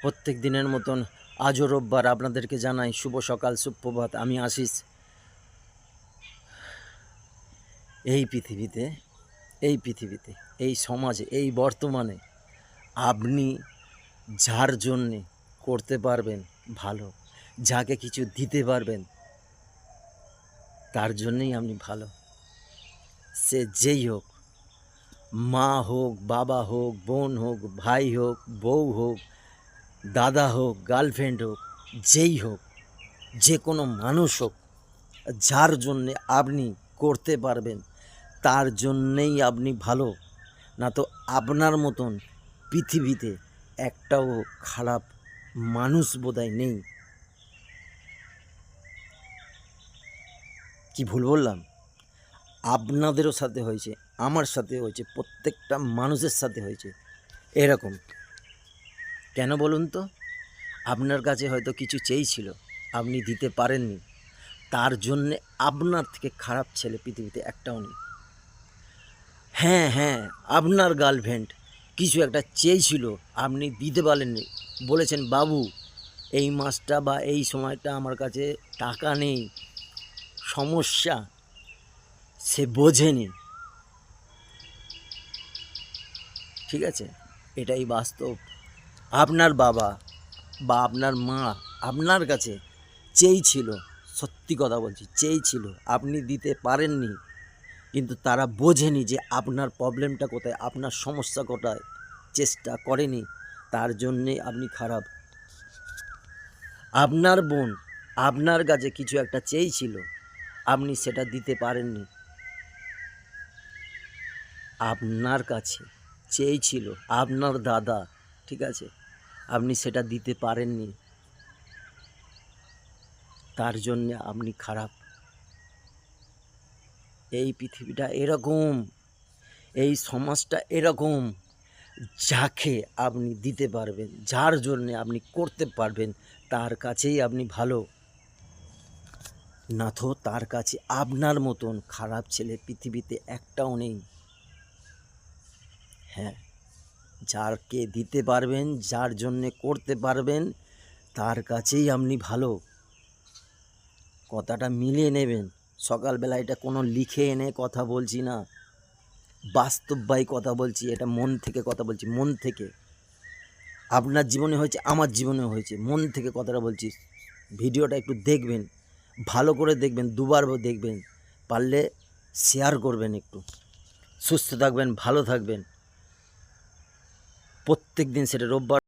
প্রত্যেক দিনের মতন আজও রোববার আপনাদেরকে জানাই শুভ সকাল সুপ্রভাত। আমি আশিস। এই পৃথিবীতে এই সমাজে এই বর্তমানে আপনি যার জন্যে করতে পারবেন ভালো, যাকে কিছু দিতে পারবেন তার জন্যেই আপনি ভালো। সে যেই হোক, মা হোক, বাবা হোক, বোন হোক, ভাই হোক, বউ হোক, দাদা হোক, গার্লফ্রেন্ড হোক, যেই হোক, যে কোনো মানুষ হোক, যার জন্যে আপনি করতে পারবেন তার জন্যেই আপনি ভালো। না তো আপনার মতন পৃথিবীতে একটাও খারাপ মানুষ বোধহয় নেই। কি ভুল বললাম? আপনাদেরও সাথে হয়েছে, আমার সাথে হয়েছে, প্রত্যেকটা মানুষের সাথে হয়েছে এরকম। কেন বলুন তো? আপনার কাছে হয়তো কিছু চেয়েছিল, আপনি দিতে পারেননি, তার জন্যে আপনার থেকে খারাপ ছেলে পৃথিবীতে একটাও নেই। হ্যাঁ, আপনার গার্লফ্রেন্ড কিছু একটা চেয়েছিল, আপনি দিতে পারেননি। বলেছেন, বাবু এই মাসটা বা এই সময়টা আমার কাছে টাকা নেই, সমস্যা। সে বোঝেনি, ঠিক আছে? এটাই বাস্তব। আপনার বাবা বা আপনার মা আপনার কাছে চেয়েছিল, সত্যি কথা বলছি, চেয়েছিল, আপনি দিতে পারেননি, কিন্তু তারা বোঝেনি যে আপনার প্রবলেমটা কোথায়, আপনার সমস্যা কোথায়, চেষ্টা করেনি, তার জন্যে আপনি খারাপ। আপনার বোন আপনার কাছে কিছু একটা চেয়েছিল, আপনি সেটা দিতে পারেননি। আপনার কাছে চেয়েছিল আপনার দাদা, ঠিক আছে, আপনি সেটা দিতে পারেননি, তার জন্যে আপনি খারাপ। এই পৃথিবীটা এরকম, এই সমাজটা এরকম। যাকে আপনি দিতে পারবেন, যার জন্যে আপনি করতে পারবেন, তার কাছেই আপনি ভালো। না তো তার কাছে আপনার মতন খারাপ ছেলে পৃথিবীতে একটাও নেই। হ্যাঁ, যাকে দিতে পারবেন, যার জন্যে করতে পারবেন, তার কাছেই আপনি ভালো। কথাটা মিলিয়ে নেবেন। সকালবেলা এটা কোনো লিখে এনে কথা বলছি না, বাস্তববাই কথা বলছি, এটা মন থেকে কথা বলছি, মন থেকে। আপনার জীবনে হয়েছে, আমার জীবনে হয়েছে, মন থেকে কথাটা বলছি। ভিডিওটা একটু দেখবেন, ভালো করে দেখবেন, দুবার দেখবেন, পারলে শেয়ার করবেন। একটু সুস্থ থাকবেন, ভালো থাকবেন। প্রত্যেক দিন, সেটা রোববার